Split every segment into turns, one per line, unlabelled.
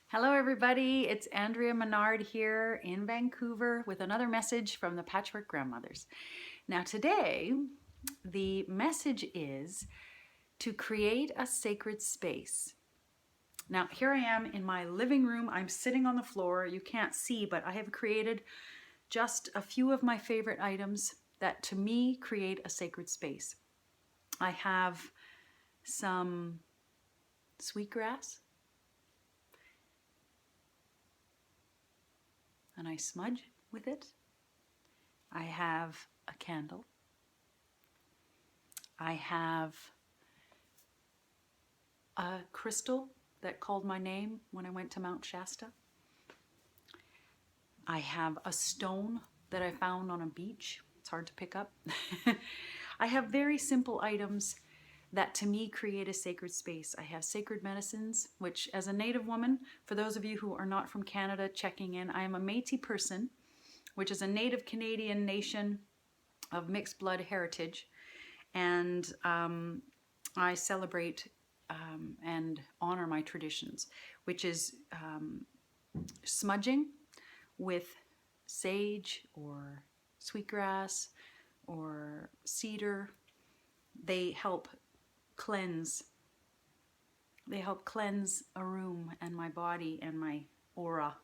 Hello everybody, it's Andrea Menard here in Vancouver with another message from the Patchwork Grandmothers. Now today, the message is to create a sacred space. Now here I am in my living room, I'm sitting on the floor, you can't see, but I have created just a few of my favorite items that to me create a sacred space. I have some sweetgrass, and I smudge with it. I have a candle. I have a crystal that called my name when I went to Mount Shasta. I have a stone that I found on a beach. It's hard to pick up. I have very simple items that to me create a sacred space. I have sacred medicines, which as a Native woman, for those of you who are not from Canada checking in, I am a Metis person, which is a Native Canadian nation of mixed blood heritage. And I celebrate and honor my traditions, which is smudging with sage or sweetgrass or cedar. They help cleanse. They help cleanse a room and my body and my aura.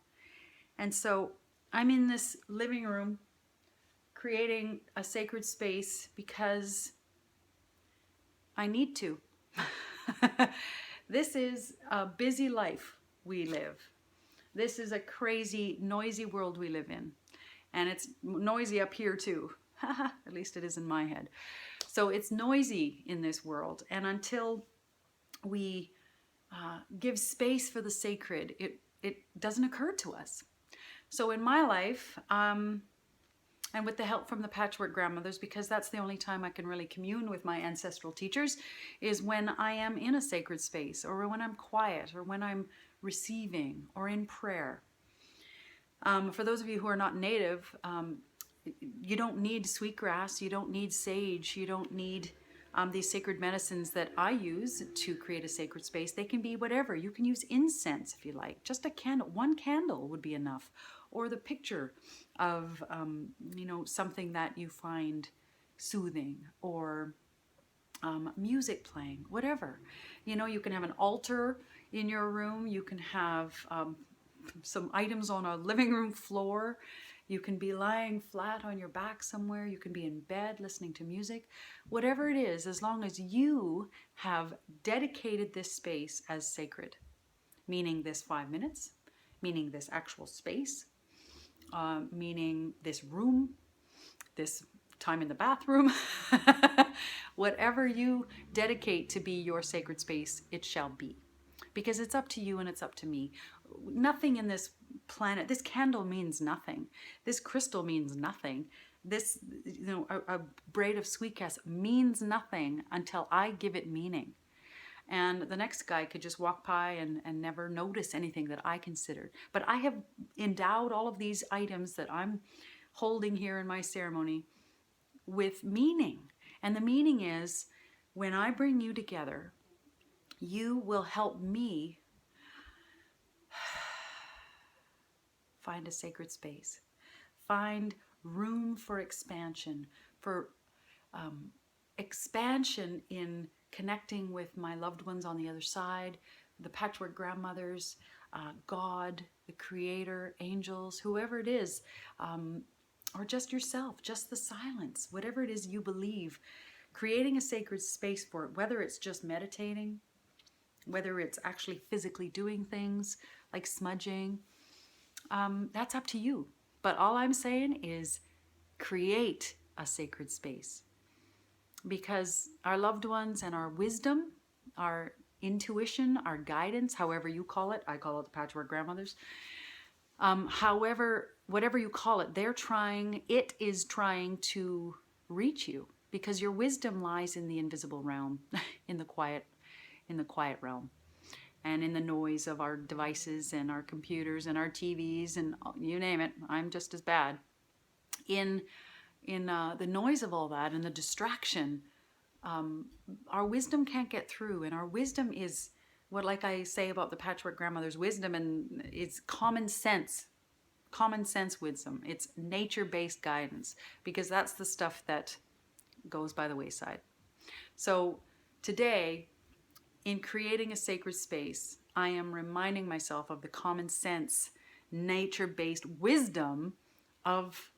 And so I'm in this living room creating a sacred space because I need to. This is a busy life we live. This is a crazy, noisy world we live in. And it's noisy up here too. At least it is in my head. So it's noisy in this world. And until we give space for the sacred, it doesn't occur to us. So in my life, and with the help from the Patchwork Grandmothers, because that's the only time I can really commune with my ancestral teachers, is when I am in a sacred space, or when I'm quiet, or when I'm receiving, or in prayer. For those of you who are not Native, you don't need sweetgrass, you don't need sage, you don't need these sacred medicines that I use to create a sacred space. They can be whatever. You can use incense if you like. Just a candle, one candle would be enough. Or the picture of, something that you find soothing, or music playing, whatever. You can have an altar in your room. You can have some items on a living room floor. You can be lying flat on your back somewhere. You can be in bed listening to music. Whatever it is, as long as you have dedicated this space as sacred, meaning this 5 minutes, meaning this actual space, meaning this room, this time in the bathroom, whatever you dedicate to be your sacred space, it shall be. Because it's up to you and it's up to me. Nothing in this planet, this candle means nothing. This crystal means nothing. This, a braid of sweetgrass means nothing until I give it meaning. And the next guy could just walk by and never notice anything that I considered. But I have endowed all of these items that I'm holding here in my ceremony with meaning. And the meaning is, when I bring you together, you will help me find a sacred space, find room for expansion, expansion in connecting with my loved ones on the other side, the Patchwork Grandmothers, God, the Creator, angels, whoever it is, or just yourself, just the silence, whatever it is you believe, creating a sacred space for it, whether it's just meditating, whether it's actually physically doing things like smudging, that's up to you. But all I'm saying is create a sacred space. Because our loved ones and our wisdom, our intuition, our guidance, however you call it, I call it the Patchwork Grandmothers, whatever you call it, it is trying to reach you, because your wisdom lies in the invisible realm, in the quiet realm, and in the noise of our devices and our computers and our TVs and you name it. I'm just as bad. In the noise of all that and the distraction, our wisdom can't get through. And our wisdom is what, like I say about the Patchwork Grandmothers' wisdom, and it's common sense wisdom. It's nature-based guidance, because that's the stuff that goes by the wayside. So today, in creating a sacred space, I am reminding myself of the common sense, nature-based wisdom of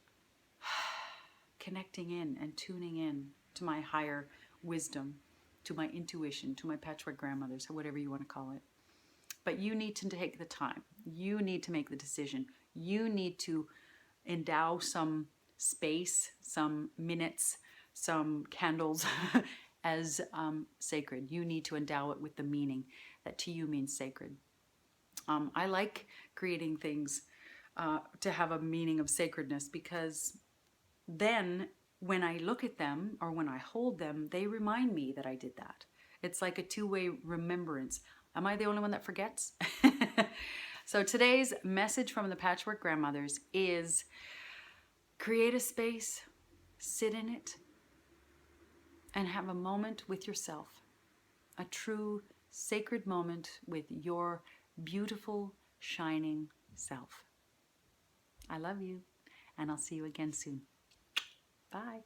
connecting in and tuning in to my higher wisdom, to my intuition, to my Patchwork Grandmothers, or whatever you want to call it. But you need to take the time. You need to make the decision. You need to endow some space, some minutes, some candles as sacred. You need to endow it with the meaning that to you means sacred. I like creating things to have a meaning of sacredness, because then when I look at them or when I hold them, they remind me that I did that. It's like a two-way remembrance. Am I the only one that forgets? So today's message from the Patchwork Grandmothers is create a space, sit in it, and have a moment with yourself. A true sacred moment with your beautiful, shining self. I love you, and I'll see you again soon. Bye.